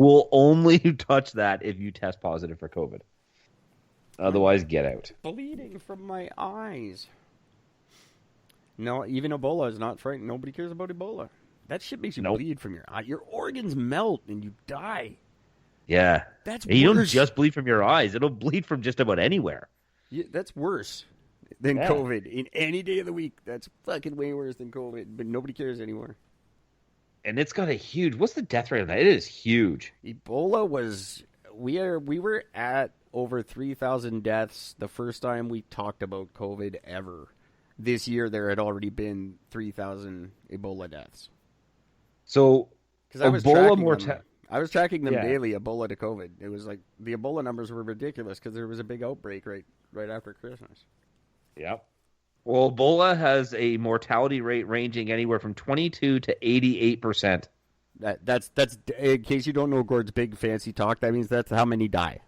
We'll only touch that if you test positive for COVID. Otherwise, get out. Bleeding from my eyes. No, even Ebola is not frightening. Nobody cares about Ebola. That shit makes you bleed from your eye. Your organs melt and you die. Yeah. That's and you worse. don't just bleed from your eyes. It'll bleed from just about anywhere. Yeah, that's worse than COVID. In any day of the week, that's fucking way worse than COVID. But nobody cares anymore. And it's got a huge... What's the death rate on that? It is huge. Ebola was... We were at over 3,000 deaths the first time we talked about COVID ever. This year, there had already been 3,000 Ebola deaths. So, because I was tracking them daily, Ebola to COVID. It was like the Ebola numbers were ridiculous because there was a big outbreak right after Christmas. Yep. Well, Ebola has a mortality rate ranging anywhere from 22 to 88%. That's in case you don't know Gord's big fancy talk. That means that's how many die.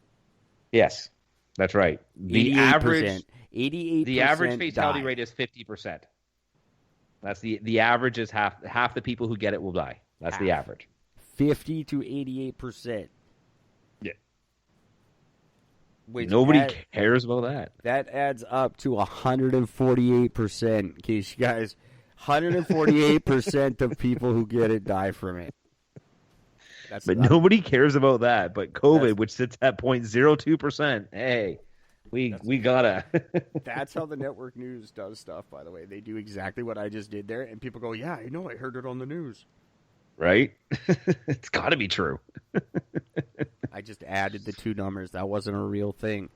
Yes, that's right. The average 88%. The average fatality rate is 50%. That's the average is half the people who get it will die. That's the average. 50 to 88%. Yeah. Which nobody cares about that. That adds up to 148%. In case you guys, 148% of people who get it die from it. But nobody cares about that. But COVID, which sits at 0.02%, hey, we gotta. That's how the network news does stuff, by the way. They do exactly what I just did there, and people go, yeah, I know, I heard it on the news. Right? It's got to be true. I just added the two numbers. That wasn't a real thing.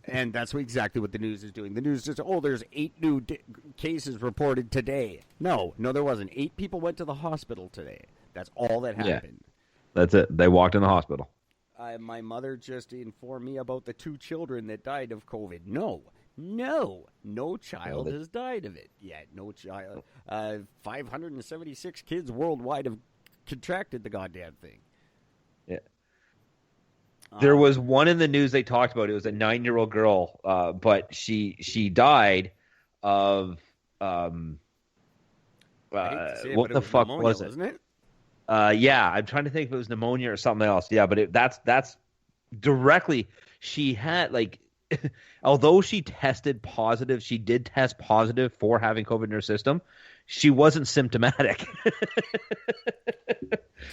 And that's exactly what the news is doing. The news just, there's 8 new cases reported today. No, there wasn't. 8 people went to the hospital today. That's all that happened. That's it. They walked in the hospital. My mother just informed me about the 2 children that died of COVID. No child has died of it yet. No child. 576 kids worldwide have contracted the goddamn thing. Yeah. There was one in the news they talked about. It was a 9-year-old girl, but she died of what the fuck pneumonia, was it? Wasn't it? Yeah, I'm trying to think if it was pneumonia or something else. Yeah, but that's directly. She had although she tested positive, she did test positive for having COVID in her system. She wasn't symptomatic.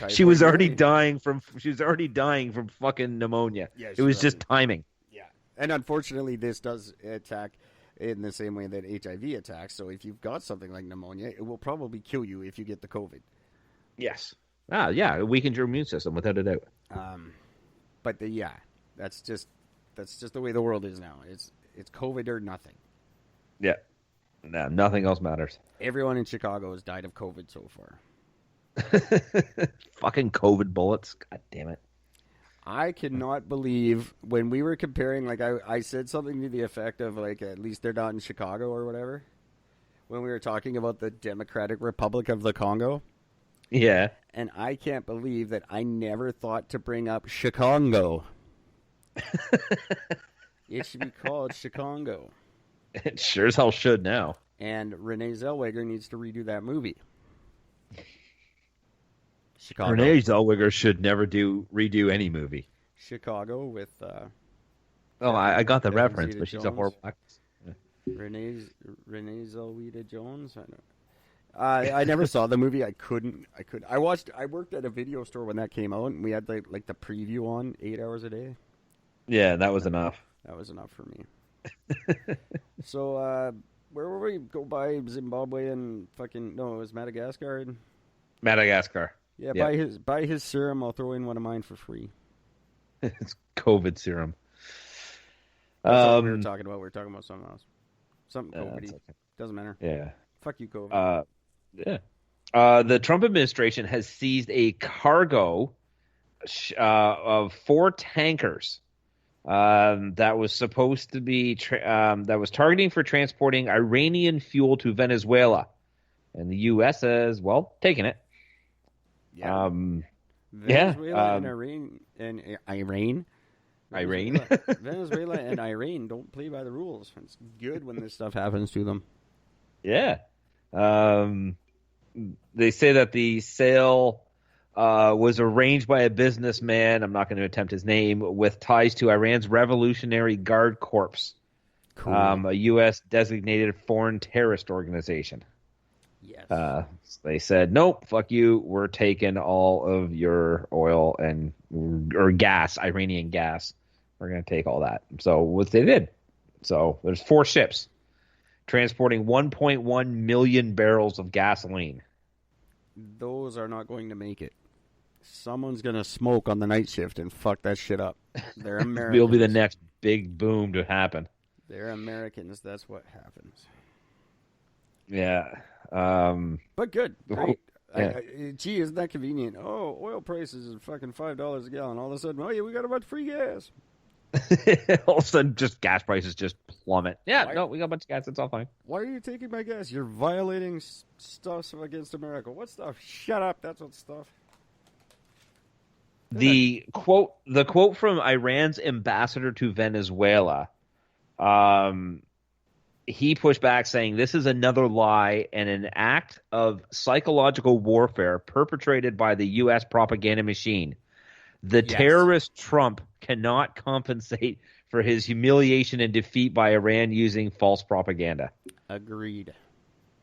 She was already dying from fucking pneumonia. Yeah, it was just timing. Yeah. And unfortunately this does attack in the same way that HIV attacks. So if you've got something like pneumonia, it will probably kill you if you get the COVID. Yes. Yeah, it weakens your immune system without a doubt. But that's just the way the world is now. It's COVID or nothing. Yeah. No, nothing else matters. Everyone in Chicago has died of COVID so far. Fucking COVID bullets. God damn it. I cannot believe when we were comparing, I said something to the effect of, at least they're not in Chicago or whatever. When we were talking about the Democratic Republic of the Congo. Yeah. And I can't believe that I never thought to bring up Chicago. It should be called Chicago. It sure as hell should now. And Renee Zellweger needs to redo that movie. Chicago. Renee Zellweger should never redo any movie. Chicago with... I got the reference, but she's a horrible actress. Yeah. Renee Zellweger Jones? I know. I never saw the movie. I couldn't. I worked at a video store when that came out, and we had the preview on 8 hours a day. Yeah, that was enough. That was enough for me. So, where were we? Go by Zimbabwe and fucking... No, it was Madagascar. Madagascar. Yeah, buy his serum. I'll throw in one of mine for free. It's COVID serum. That's what we were talking about. We were talking about something else. Something COVID. Okay. Doesn't matter. Yeah. Fuck you, COVID. Yeah. The Trump administration has seized a cargo of 4 tankers that was supposed to be that was targeting for transporting Iranian fuel to Venezuela, and the U.S. has taken it. Yeah. Venezuela and Iran Venezuela and Iran don't play by the rules. It's good when this stuff happens to them. Yeah. They say that the sale was arranged by a businessman, I'm not going to attempt his name, with ties to Iran's Revolutionary Guard Corps, Cool. a U.S. designated foreign terrorist organization. Yes. They said, nope, fuck you. We're taking all of your oil or gas, Iranian gas. We're going to take all that. So what they did. So there's 4 ships transporting 1.1 million barrels of gasoline. Those are not going to make it. Someone's going to smoke on the night shift and fuck that shit up. They're Americans. It'll be the next big boom to happen. They're Americans. That's what happens. Yeah. But good. Great. Yeah. Gee, isn't that convenient? Oh, oil prices are fucking $5 a gallon. All of a sudden, oh yeah, we got a bunch of free gas. All of a sudden, just gas prices just plummet. Yeah, no, we got a bunch of gas. It's all fine. Why are you taking my gas? You're violating stuff against America. What stuff? Shut up. That's what stuff. The quote from Iran's ambassador to Venezuela, he pushed back saying this is another lie and an act of psychological warfare perpetrated by the U.S. propaganda machine. The terrorist Trump cannot compensate for his humiliation and defeat by Iran using false propaganda. Agreed.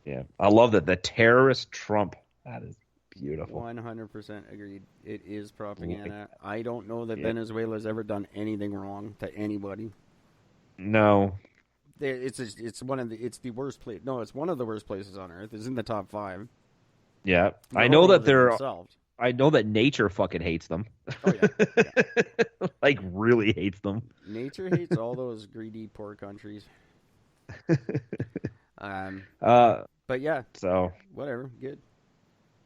Yeah, I love that. The terrorist Trump. That is beautiful. 100% agreed. It is propaganda. I don't know that Venezuela's ever done anything wrong to anybody. No. It's the worst place. No, it's one of the worst places on earth. It's in the top 5. Yeah, The I know that themselves. I know that nature fucking hates them. Oh yeah. Like really hates them. Nature hates all those greedy poor countries. But yeah. So whatever. Good.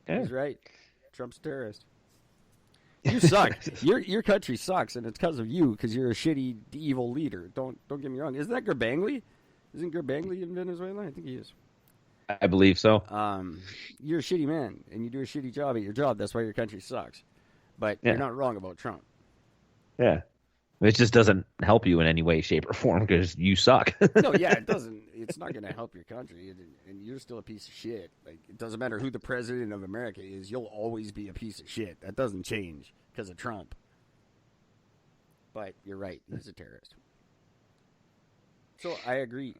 Yeah. He's right. Trump's a terrorist. You suck. Your country sucks, and it's because of you, because you're a shitty, evil leader. Don't get me wrong. Isn't that Gurbanguly? Isn't Gurbanguly in Venezuela? I think he is. I believe so. You're a shitty man, and you do a shitty job at your job. That's why your country sucks. But you're not wrong about Trump. Yeah. It just doesn't help you in any way, shape, or form because you suck. No, yeah, it doesn't. It's not going to help your country, and you're still a piece of shit. Like, it doesn't matter who the president of America is. You'll always be a piece of shit. That doesn't change because of Trump. But you're right. He's a terrorist. So I agree.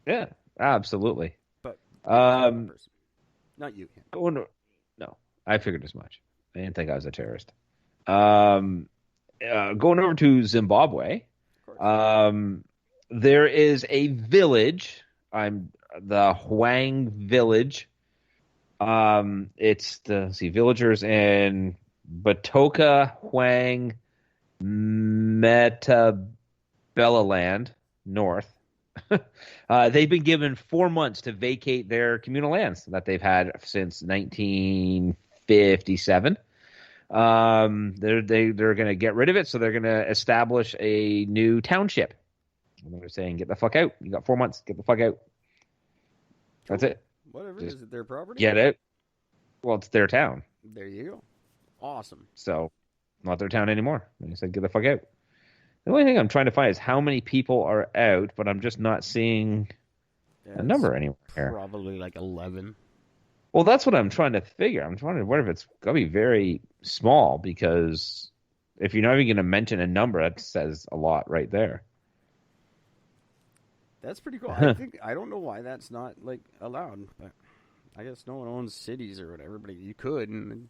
Yeah, absolutely. But not you. No, I figured as much. I didn't think I was a terrorist. Going over to Zimbabwe, there is a village. The Hwang village. It's the villagers in Batoka, Hwang, Metabelaland North. They've been given 4 months to vacate their communal lands that they've had since 1957. They're going to get rid of it, so they're going to establish a new township. And they're saying, "Get the fuck out! You got 4 months. Get the fuck out." That's it. Whatever. Is it their property? Get out. Well, it's their town. There you go. Awesome. So, not their town anymore. They said, "Get the fuck out." The only thing I'm trying to find is how many people are out, but I'm just not seeing a number anywhere. Probably like 11. Well, that's what I'm trying to figure. I'm trying to wonder if it's going to be very small, because if you're not even going to mention a number, that says a lot right there. That's pretty cool. I don't know why that's not like allowed, but I guess no one owns cities or whatever, but you could. And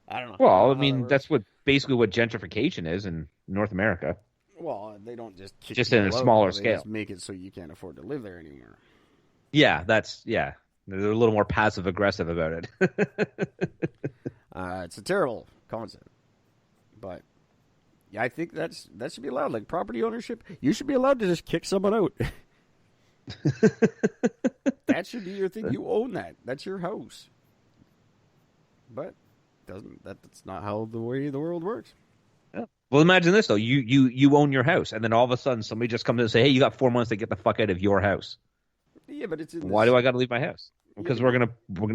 I don't know. Well, I mean, that's basically what gentrification is in North America. Well, they don't just kick just in a smaller scale. They just make it so you can't afford to live there anymore. Yeah, they're a little more passive aggressive about it. It's a terrible concept, but yeah, I think that should be allowed. Like property ownership, you should be allowed to just kick someone out. That should be your thing. You own that. That's your house. But that's not how the way the world works. Yeah. Well, imagine this though. You own your house, and then all of a sudden somebody just comes in and say, "Hey, you got 4 months to get the fuck out of your house." Yeah, but it's why do I got to leave my house? Because we're gonna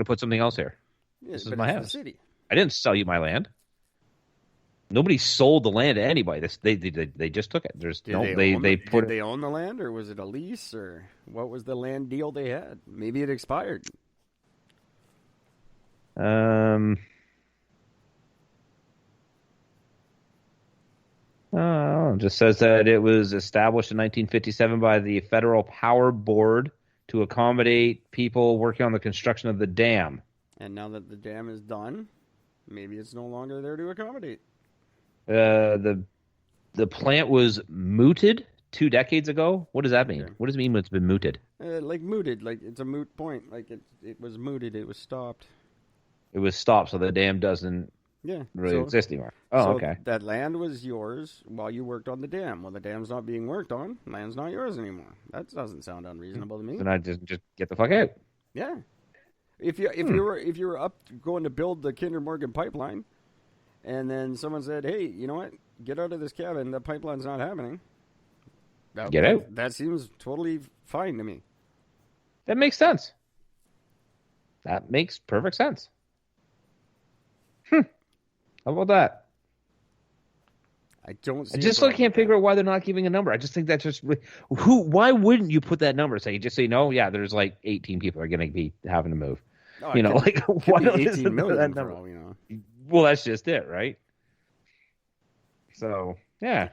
put something else here. Yeah, this is my house. The city. I didn't sell you my land. Nobody sold the land to anybody. They just took it. Did they own the land, or was it a lease, or what was the land deal they had? Maybe it expired. Oh, it just says that it was established in 1957 by the Federal Power Board to accommodate people working on the construction of the dam. And now that the dam is done, maybe it's no longer there to accommodate. The plant was mooted 2 decades ago. What does that mean? Okay. What does it mean when it's been mooted? Like mooted, like it's a moot point. Like it was mooted, it was stopped. It was stopped, so the dam doesn't Yeah. really exist anymore. Oh, okay. That land was yours while you worked on the dam. Well, the dam's not being worked on. Land's not yours anymore. That doesn't sound unreasonable to me. Then I just get the fuck out. Yeah. If you were up going to build the Kinder Morgan pipeline, and then someone said, "Hey, you know what? Get out of this cabin. The pipeline's not happening." Get out. That seems totally fine to me. That makes sense. That makes perfect sense. How about that? I don't see. I just can't figure out why they're not giving a number. I just think that's just who. Why wouldn't you put that number? Say just say no. Yeah, there's like 18 people are going to be having to move. No, You know, like why don't 18 you put million that for number? all, you know. Well, that's just it, right? So yeah.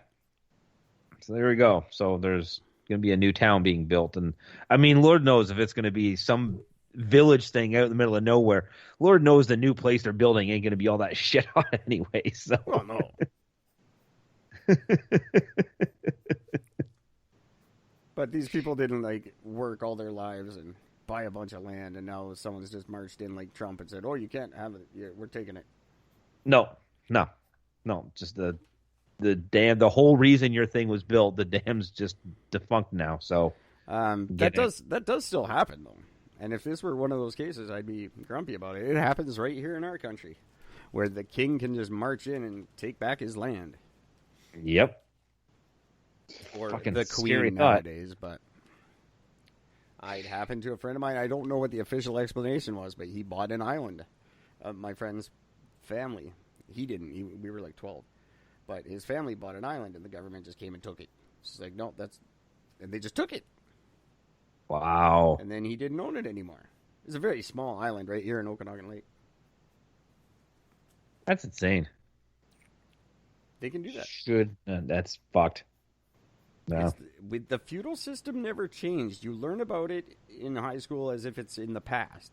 So there we go. So there's going to be a new town being built, and I mean, Lord knows if it's going to be some village thing out in the middle of nowhere. Lord knows the new place they're building ain't going to be all that shit on it anyway. So Oh no. But these people didn't like work all their lives and buy a bunch of land, and now someone's just marched in like Trump and said, "Oh, you can't have it. Yeah, we're taking it." no, just the dam. The whole reason your thing was built, the dam's just defunct now. So That does still happen though. And if this were one of those cases, I'd be grumpy about it. It happens right here in our country, where the king can just march in and take back his land, yep. or Fucking the scary queen thought. nowadays. But it happened to a friend of mine. I don't know what the official explanation was, but he bought an island. My friend's family. He didn't. We were like 12. But his family bought an island, and the government just came and took it. It's like, no, and they just took it. Wow. And then he didn't own it anymore. It's a very small island right here in Okanagan Lake. That's insane. They can do that. That's fucked. No. With the feudal system never changed. You learn about it in high school as if it's in the past.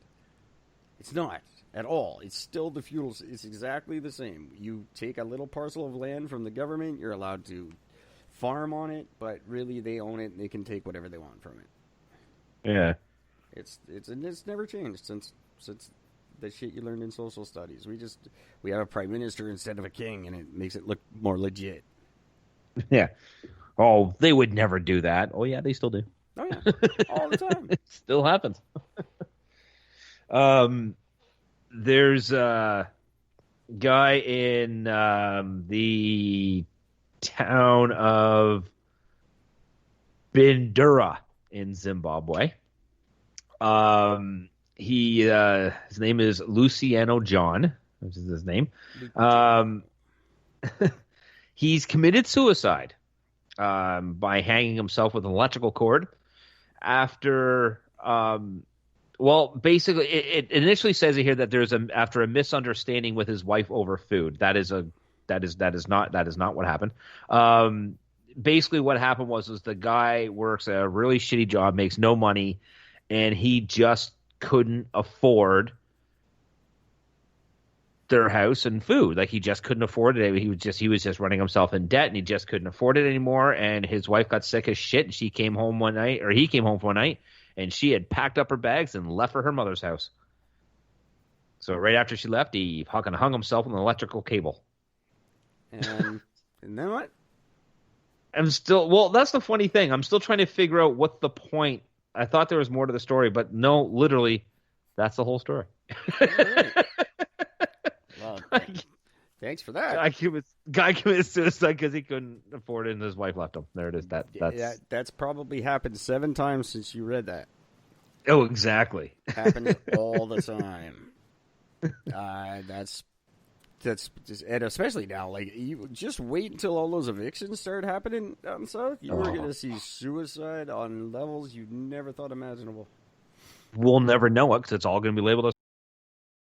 It's not at all. It's still the feudal. It's exactly the same. You take a little parcel of land from the government. You're allowed to farm on it, but really they own it and they can take whatever they want from it. Yeah. It's never changed since the shit you learned in social studies. We have a prime minister instead of a king, and it makes it look more legit. Yeah. Oh, they would never do that. Oh yeah, they still do. Oh yeah, all the time. It still happens. There's a guy in the town of Bindura in Zimbabwe. His name is Luciano John, which is his name. He's committed suicide by hanging himself with an electrical cord after basically it initially says here that there's after a misunderstanding with his wife over food. That is not what happened. Basically what happened was the guy works a really shitty job, makes no money, and he just couldn't afford their house and food. Like he just couldn't afford it. He was just running himself in debt, and he just couldn't afford it anymore. And his wife got sick as shit, and he came home one night, and she had packed up her bags and left for her mother's house. So right after she left, he fucking hung himself on an electrical cable. And then what? That's the funny thing. I'm still trying to figure out what's the point. I thought there was more to the story, but no, literally, that's the whole story. Well, thanks for that. Guy committed suicide because he couldn't afford it, and his wife left him. There it is. That's probably happened 7 times since you read that. Oh, exactly. Happens all the time. That's just, and especially now, like you just wait until all those evictions start happening down south. You are going to see suicide on levels you never thought imaginable. We'll never know it because it's all going to be labeled as